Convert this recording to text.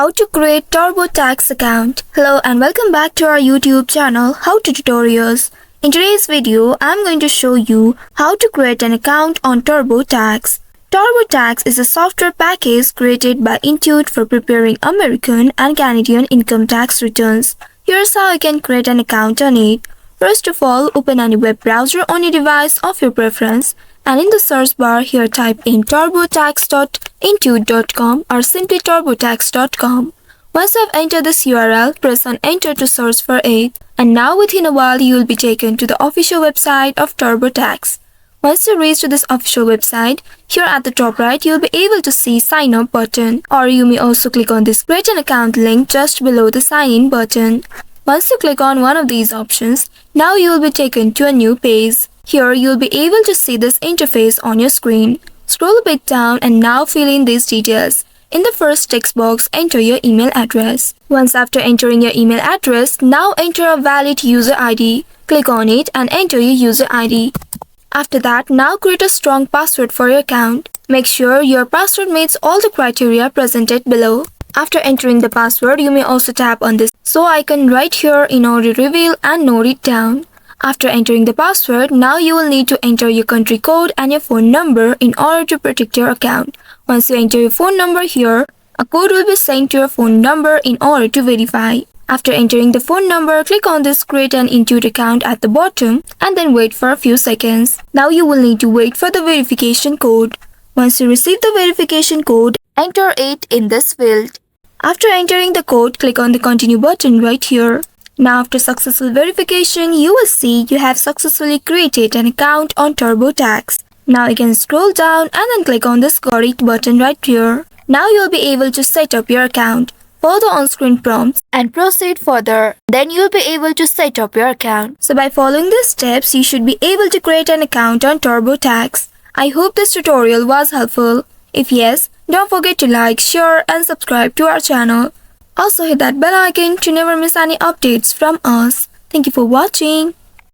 How to create TurboTax account. Hello and welcome back to our YouTube channel How to Tutorials. In today's video, I'm going to show you how to create an account on TurboTax. TurboTax is a software package created by Intuit for preparing American and Canadian income tax returns. Here's how you can create an account on it. First of all, open any web browser on your device of your preference, and in the search bar here type in turbotax.intuit.com or simply turbotax.com. Once you have entered this URL, press on enter to search for it, and now within a while you will be taken to the official website of TurboTax. Once you reach to this official website, here at the top right you will be able to see sign up button, or you may also click on this create an account link just below the sign in button. Once you click on one of these options, now you will be taken to a new page. Here you will be able to see this interface on your screen. Scroll a bit down and now fill in these details. In the first text box, enter your email address. Once after entering your email address, now enter a valid user ID. Click on it and enter your user ID. After that, now create a strong password for your account. Make sure your password meets all the criteria presented below. After entering the password, you may also tap on this so icon right here in order to reveal and note it down. After entering the password, now you will need to enter your country code and your phone number in order to protect your account. Once you enter your phone number here, a code will be sent to your phone number in order to verify. After entering the phone number, click on this create an Intuit account at the bottom and then wait for a few seconds. Now you will need to wait for the verification code. Once you receive the verification code, enter it in this field. After entering the code, click on the continue button right here. Now after successful verification, you will see you have successfully created an account on TurboTax. Now you can scroll down and then click on this got it button right here. Now you will be able to set up your account. Follow the on-screen prompts and proceed further. Then you will be able to set up your account. So by following these steps, you should be able to create an account on TurboTax. I hope this tutorial was helpful. If yes, don't forget to like, share and subscribe to our channel. Also hit that bell icon to never miss any updates from us. Thank you for watching.